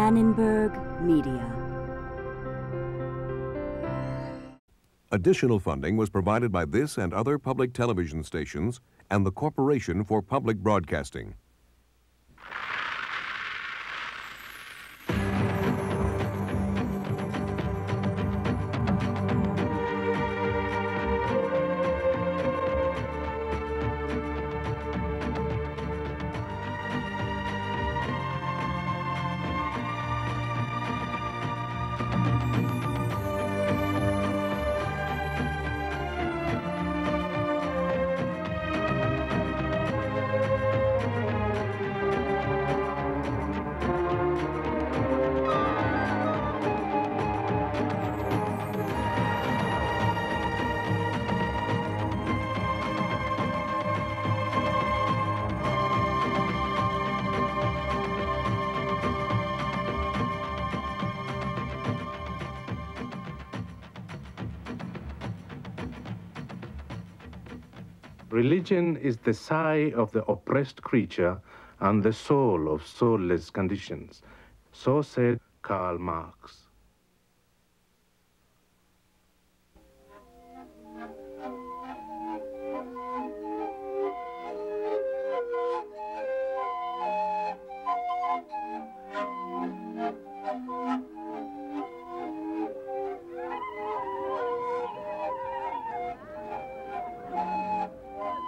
Annenberg Media. Additional funding was provided by this and other public television stations and the Corporation for Public Broadcasting. Religion is the sigh of the oppressed creature and the soul of soulless conditions. So said Karl Marx.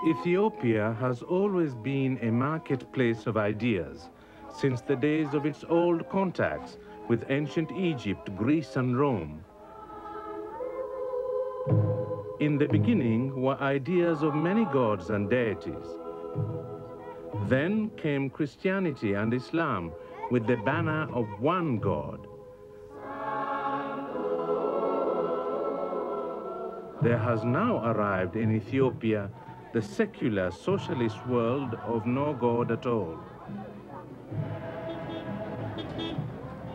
Ethiopia has always been a marketplace of ideas since the days of its old contacts with ancient Egypt, Greece, and Rome. In the beginning were ideas of many gods and deities. Then came Christianity and Islam with the banner of one God. There has now arrived in Ethiopia the secular socialist world of no God at all.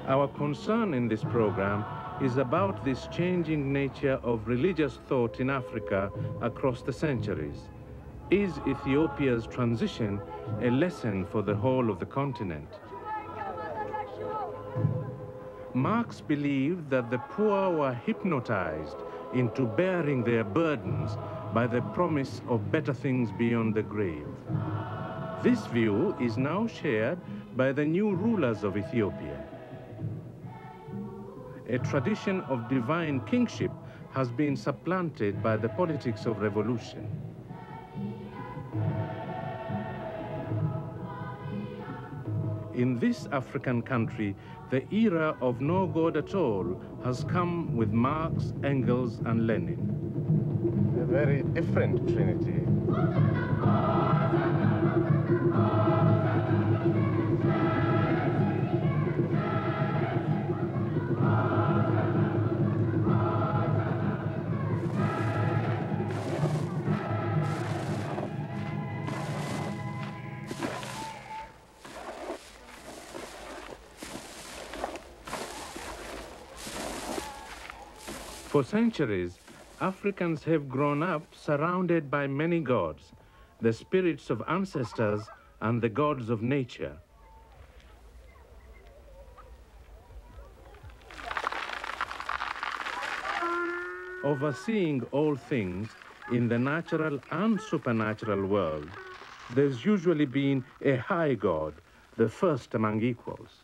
Our concern in this program is about this changing nature of religious thought in Africa across the centuries. Is Ethiopia's transition a lesson for the whole of the continent? Marx believed that the poor were hypnotized into bearing their burdens by the promise of better things beyond the grave. This view is now shared by the new rulers of Ethiopia. A tradition of divine kingship has been supplanted by the politics of revolution. In this African country, the era of no God at all has come with Marx, Engels, and Lenin. A very different trinity. For centuries, Africans have grown up surrounded by many gods, the spirits of ancestors and the gods of nature. Overseeing all things in the natural and supernatural world, there's usually been a high god, the first among equals.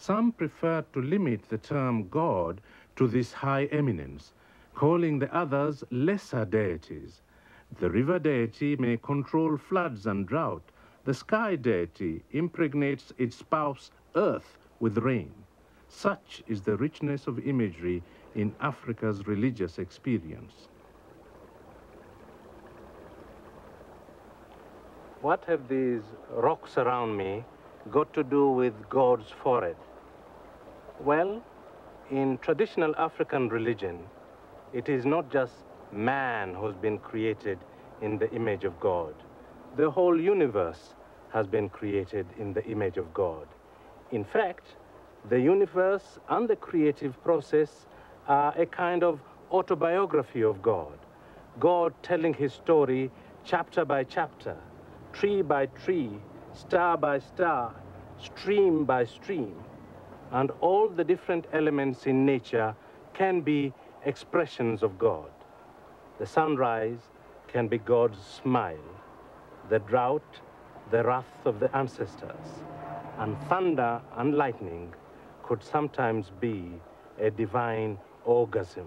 Some prefer to limit the term God to this high eminence, calling the others lesser deities. The river deity may control floods and drought. The sky deity impregnates its spouse, Earth, with rain. Such is the richness of imagery in Africa's religious experience. What have these rocks around me got to do with God's forehead? Well, in traditional African religion, it is not just man who's been created in the image of God. The whole universe has been created in the image of God. In fact, the universe and the creative process are a kind of autobiography of God. God telling his story chapter by chapter, tree by tree, star by star, stream by stream, and all the different elements in nature can be expressions of God. The sunrise can be God's smile, the drought, the wrath of the ancestors, and thunder and lightning could sometimes be a divine orgasm.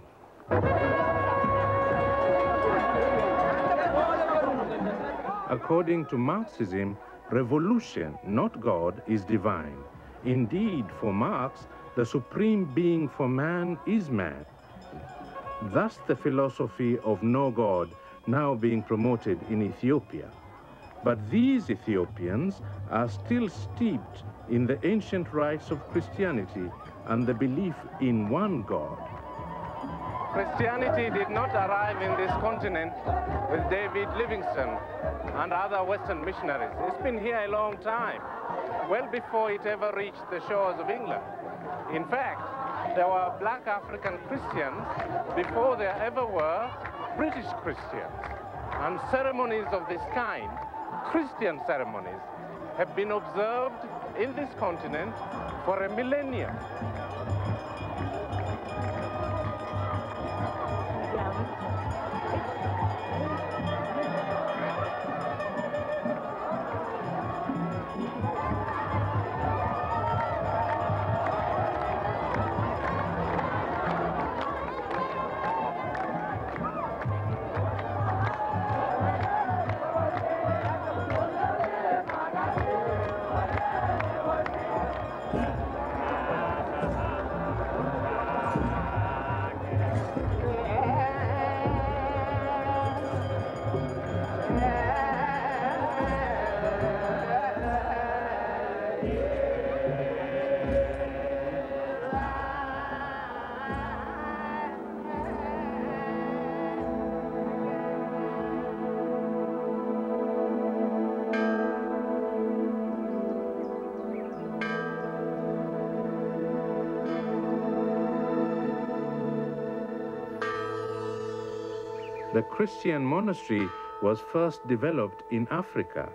According to Marxism, revolution, not God, is divine. Indeed, for Marx, the supreme being for man is man. Thus the philosophy of no God now being promoted in Ethiopia. But these Ethiopians are still steeped in the ancient rites of Christianity and the belief in one God. Christianity did not arrive in this continent with David Livingstone and other Western missionaries. It's been here a long time, well before it ever reached the shores of England. In fact, there were black African Christians before there ever were British Christians. And ceremonies of this kind, Christian ceremonies, have been observed in this continent for a millennium. The Christian monastery was first developed in Africa.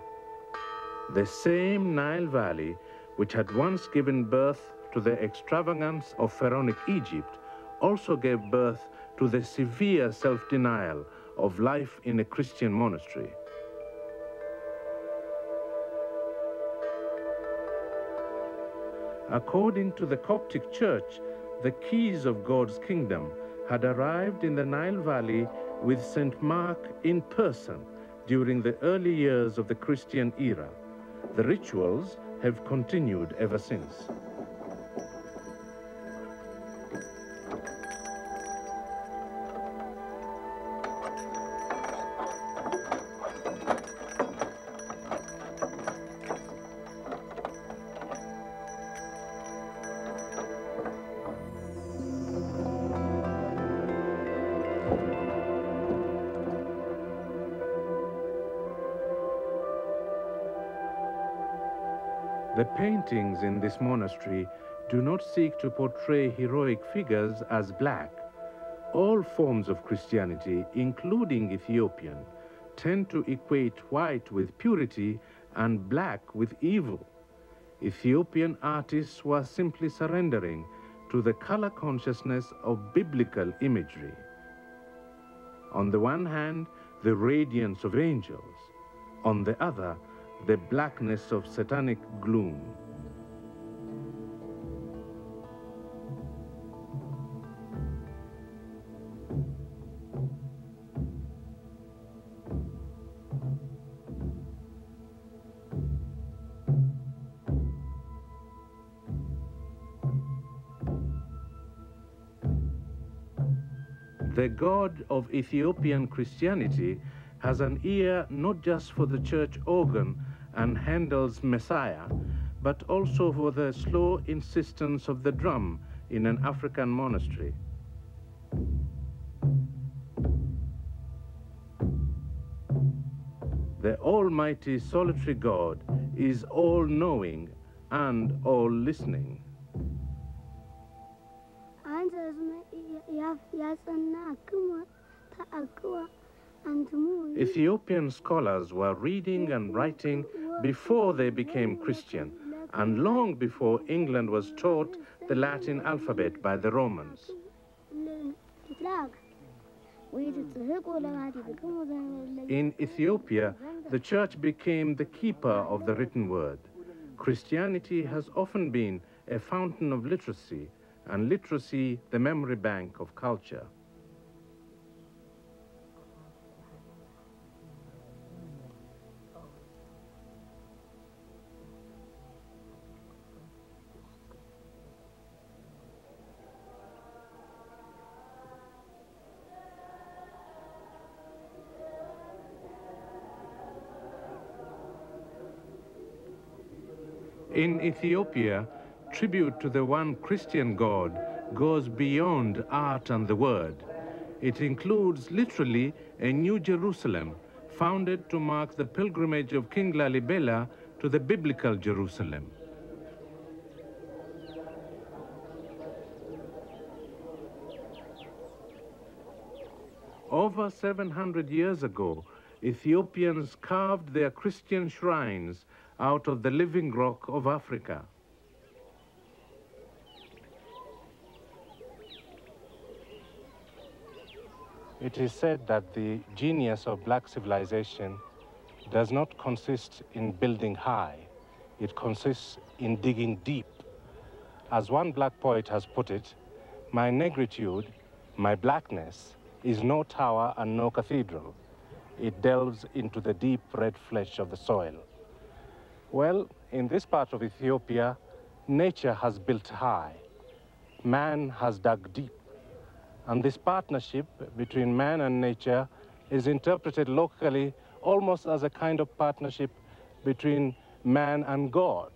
The same Nile Valley, which had once given birth to the extravagance of pharaonic Egypt, also gave birth to the severe self-denial of life in a Christian monastery. According to the Coptic Church, the keys of God's kingdom had arrived in the Nile Valley with St. Mark in person during the early years of the Christian era. The rituals have continued ever since. The paintings in this monastery do not seek to portray heroic figures as black. All forms of Christianity, including Ethiopian, tend to equate white with purity and black with evil. Ethiopian artists were simply surrendering to the color consciousness of biblical imagery. On the one hand, the radiance of angels. On the other, the blackness of satanic gloom. The God of Ethiopian Christianity has an ear not just for the church organ and Handel's Messiah, but also for the slow insistence of the drum in an African monastery. The Almighty Solitary God is all-knowing and all-listening. Ethiopian scholars were reading and writing before they became Christian, and long before England was taught the Latin alphabet by the Romans. In Ethiopia, the church became the keeper of the written word. Christianity has often been a fountain of literacy, and literacy the memory bank of culture. In Ethiopia, tribute to the one Christian God goes beyond art and the word. It includes literally a new Jerusalem, founded to mark the pilgrimage of King Lalibela to the biblical Jerusalem. Over 700 years ago, Ethiopians carved their Christian shrines out of the living rock of Africa. It is said that the genius of black civilization does not consist in building high. It consists in digging deep. As one black poet has put it, my negritude, my blackness, is no tower and no cathedral. It delves into the deep red flesh of the soil. Well, in this part of Ethiopia, nature has built high. Man has dug deep. And this partnership between man and nature is interpreted locally almost as a kind of partnership between man and God.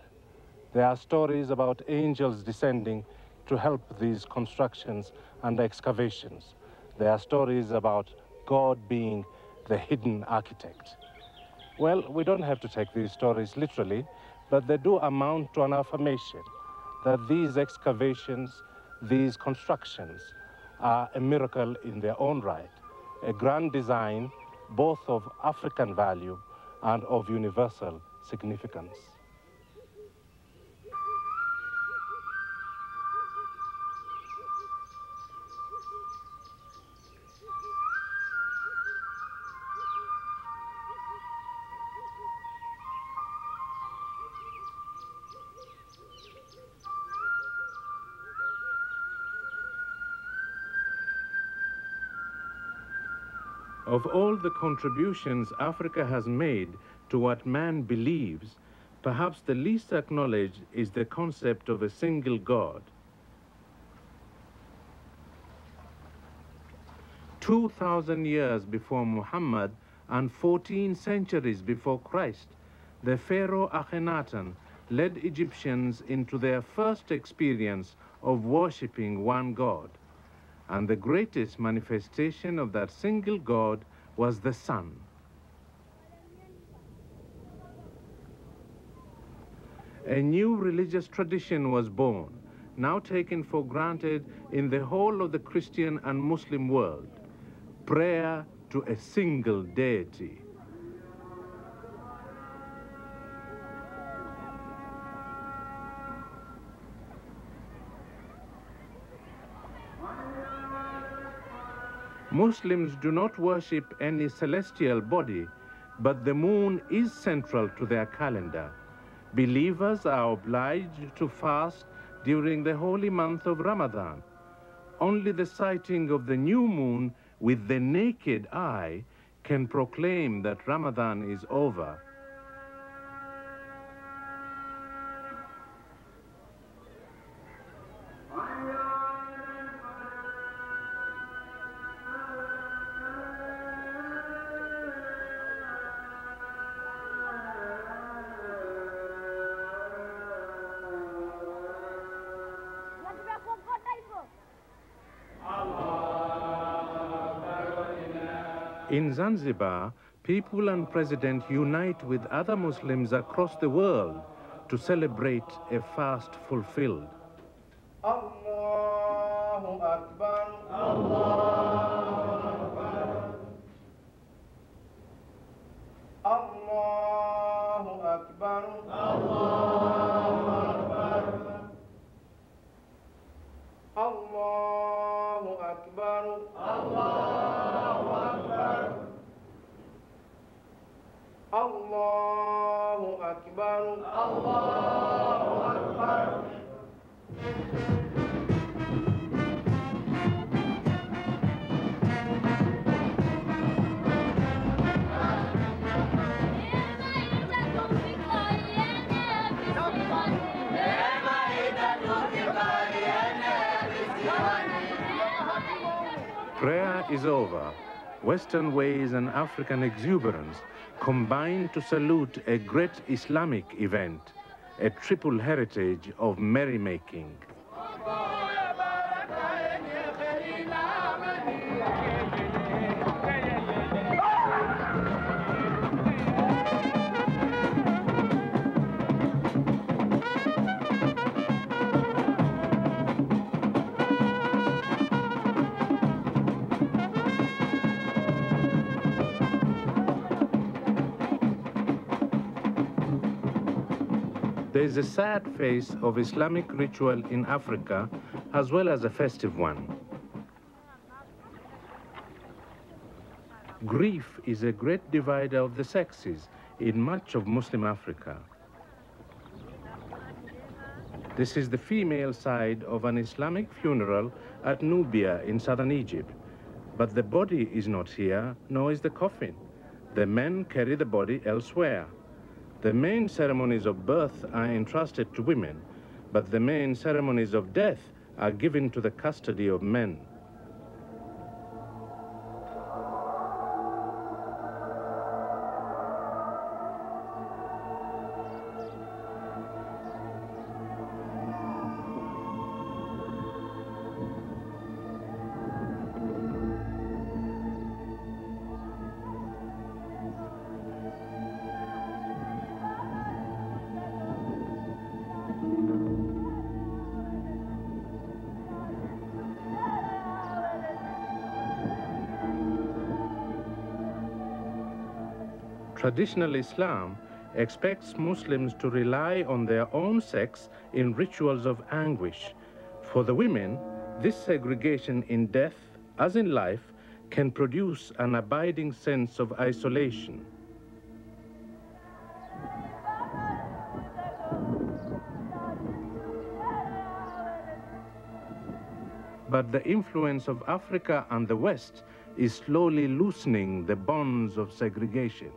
There are stories about angels descending to help these constructions and excavations. There are stories about God being the hidden architect. Well, we don't have to take these stories literally, but they do amount to an affirmation that these excavations, these constructions, are a miracle in their own right, a grand design both of African value and of universal significance. Of all the contributions Africa has made to what man believes, perhaps the least acknowledged is the concept of a single God. 2,000 years before Muhammad and 14 centuries before Christ, the Pharaoh Akhenaten led Egyptians into their first experience of worshipping one God. And the greatest manifestation of that single God was the sun. A new religious tradition was born, now taken for granted in the whole of the Christian and Muslim world: prayer to a single deity. Muslims do not worship any celestial body, but the moon is central to their calendar. Believers are obliged to fast during the holy month of Ramadan. Only the sighting of the new moon with the naked eye can proclaim that Ramadan is over. In Zanzibar, people and president unite with other Muslims across the world to celebrate a fast fulfilled. Allahu Akbar. Allahu Akbar. Allahu أكبر الله أكبر الله أكبر الله أكبر الله أكبر الله أكبر Prayer is over. Western ways and African exuberance combine to salute a great Islamic event, a triple heritage of merrymaking. There is a sad face of Islamic ritual in Africa, as well as a festive one. Grief is a great divider of the sexes in much of Muslim Africa. This is the female side of an Islamic funeral at Nubia in southern Egypt. But the body is not here, nor is the coffin. The men carry the body elsewhere. The main ceremonies of birth are entrusted to women, but the main ceremonies of death are given to the custody of men. Traditional Islam expects Muslims to rely on their own sex in rituals of anguish. For the women, this segregation in death, as in life, can produce an abiding sense of isolation. But the influence of Africa and the West is slowly loosening the bonds of segregation.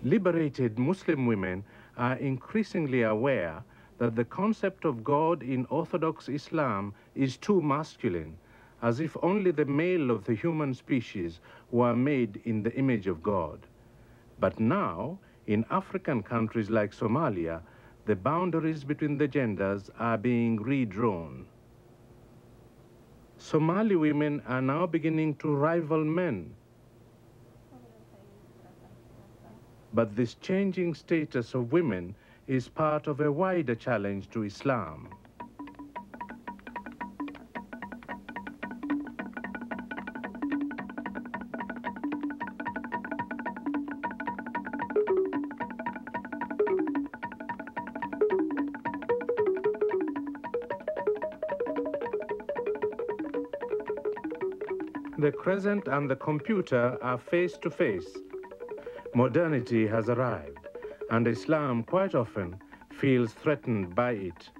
Liberated Muslim women are increasingly aware that the concept of God in Orthodox Islam is too masculine, as if only the male of the human species were made in the image of God. But now, in African countries like Somalia, the boundaries between the genders are being redrawn. Somali women are now beginning to rival men. But this changing status of women is part of a wider challenge to Islam. The crescent and the computer are face to face. Modernity has arrived, and Islam quite often feels threatened by it.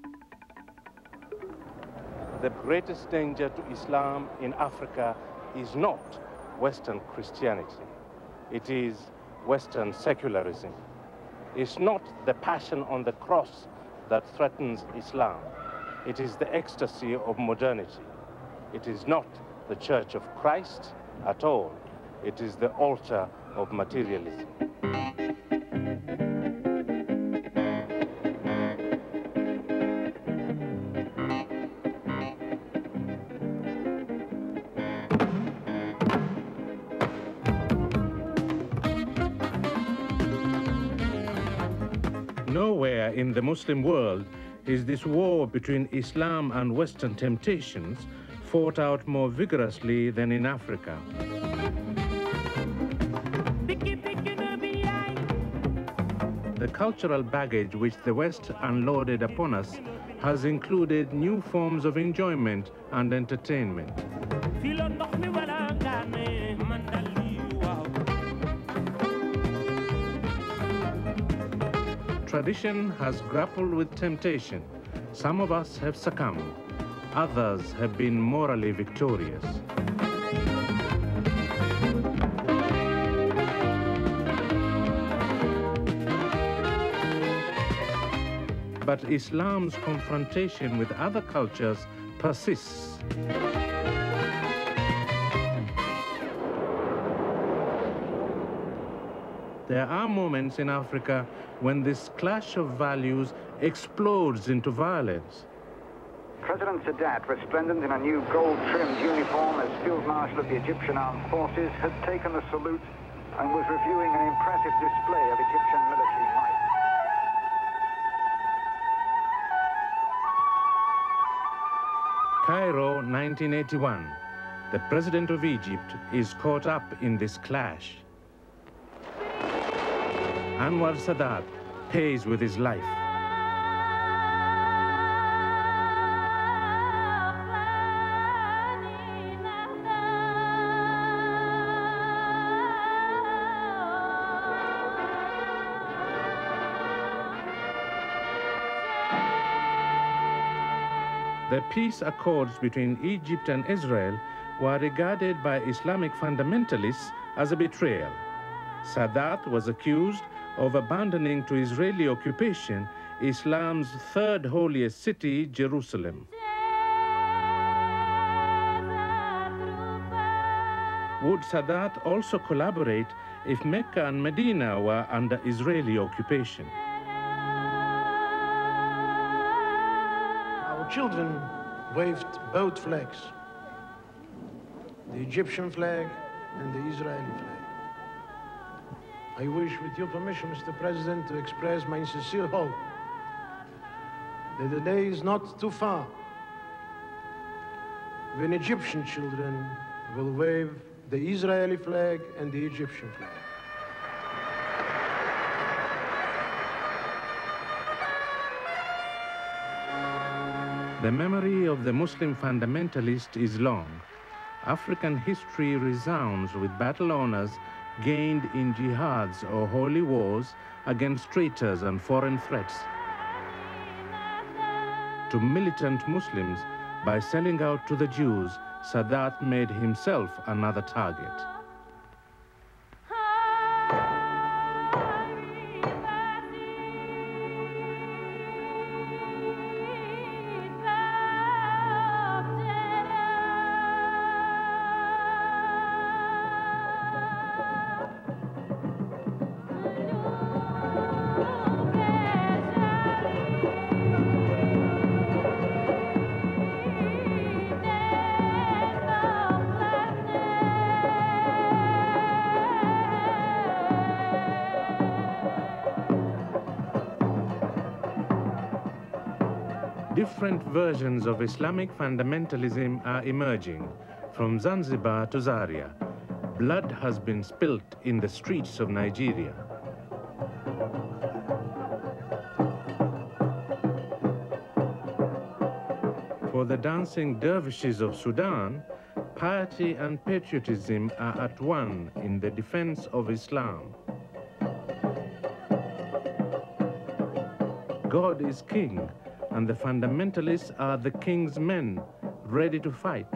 The greatest danger to Islam in Africa is not Western Christianity. It is Western secularism. It's not the passion on the cross that threatens Islam. It is the ecstasy of modernity. It is not the Church of Christ at all. It is the altar of materialism. Nowhere in the Muslim world is this war between Islam and Western temptations fought out more vigorously than in Africa. The cultural baggage which the West unloaded upon us has included new forms of enjoyment and entertainment. Tradition has grappled with temptation. Some of us have succumbed. Others have been morally victorious. But Islam's confrontation with other cultures persists. There are moments in Africa when this clash of values explodes into violence. President Sadat, resplendent in a new gold-trimmed uniform as Field Marshal of the Egyptian Armed Forces, had taken the salute and was reviewing an impressive display of Egyptian military might. Cairo, 1981. The President of Egypt is caught up in this clash. Anwar Sadat pays with his life. The peace accords between Egypt and Israel were regarded by Islamic fundamentalists as a betrayal. Sadat was accused of abandoning to Israeli occupation Islam's third holiest city, Jerusalem. Would Sadat also collaborate if Mecca and Medina were under Israeli occupation? Our children waved both flags, the Egyptian flag and the Israeli flag. I wish, with your permission, Mr. President, to express my sincere hope that the day is not too far when Egyptian children will wave the Israeli flag and the Egyptian flag. The memory of the Muslim fundamentalist is long. African history resounds with battle honors gained in jihads or holy wars against traitors and foreign threats. To militant Muslims, by selling out to the Jews, Sadat made himself another target. Different versions of Islamic fundamentalism are emerging, from Zanzibar to Zaria. Blood has been spilt in the streets of Nigeria. For the dancing dervishes of Sudan, piety and patriotism are at one in the defense of Islam. God is king, and the fundamentalists are the king's men, ready to fight.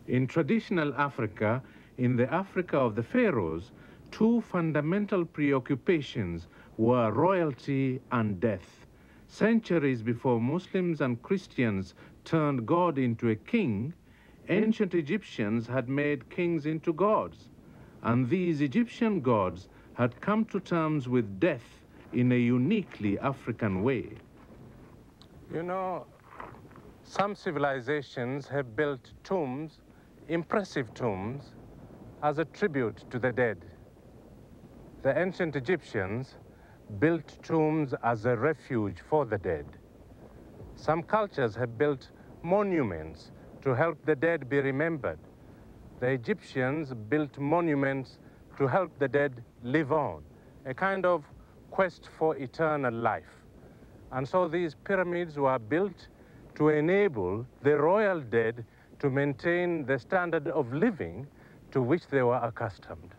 In traditional Africa, in the Africa of the pharaohs, two fundamental preoccupations were royalty and death. Centuries before Muslims and Christians turned God into a king, ancient Egyptians had made kings into gods, and these Egyptian gods had come to terms with death in a uniquely African way. You know, Some civilizations have built tombs, impressive tombs, as a tribute to the dead. The ancient Egyptians built tombs as a refuge for the dead. Some cultures have built monuments to help the dead be remembered. The Egyptians built monuments to help the dead live on, a kind of quest for eternal life. And so these pyramids were built to enable the royal dead to maintain the standard of living to which they were accustomed.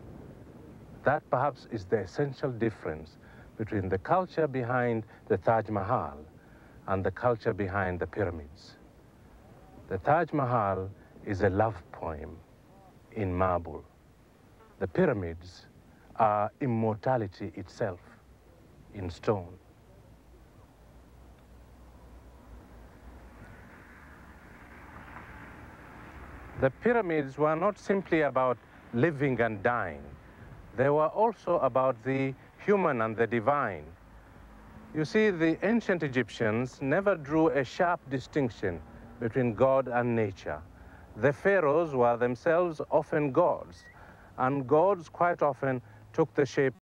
That perhaps is the essential difference between the culture behind the Taj Mahal and the culture behind the pyramids. The Taj Mahal is a love poem in marble. The pyramids are immortality itself in stone. The pyramids were not simply about living and dying. They were also about the human and the divine. You see, the ancient Egyptians never drew a sharp distinction between God and nature. The pharaohs were themselves often gods, and gods quite often took the shape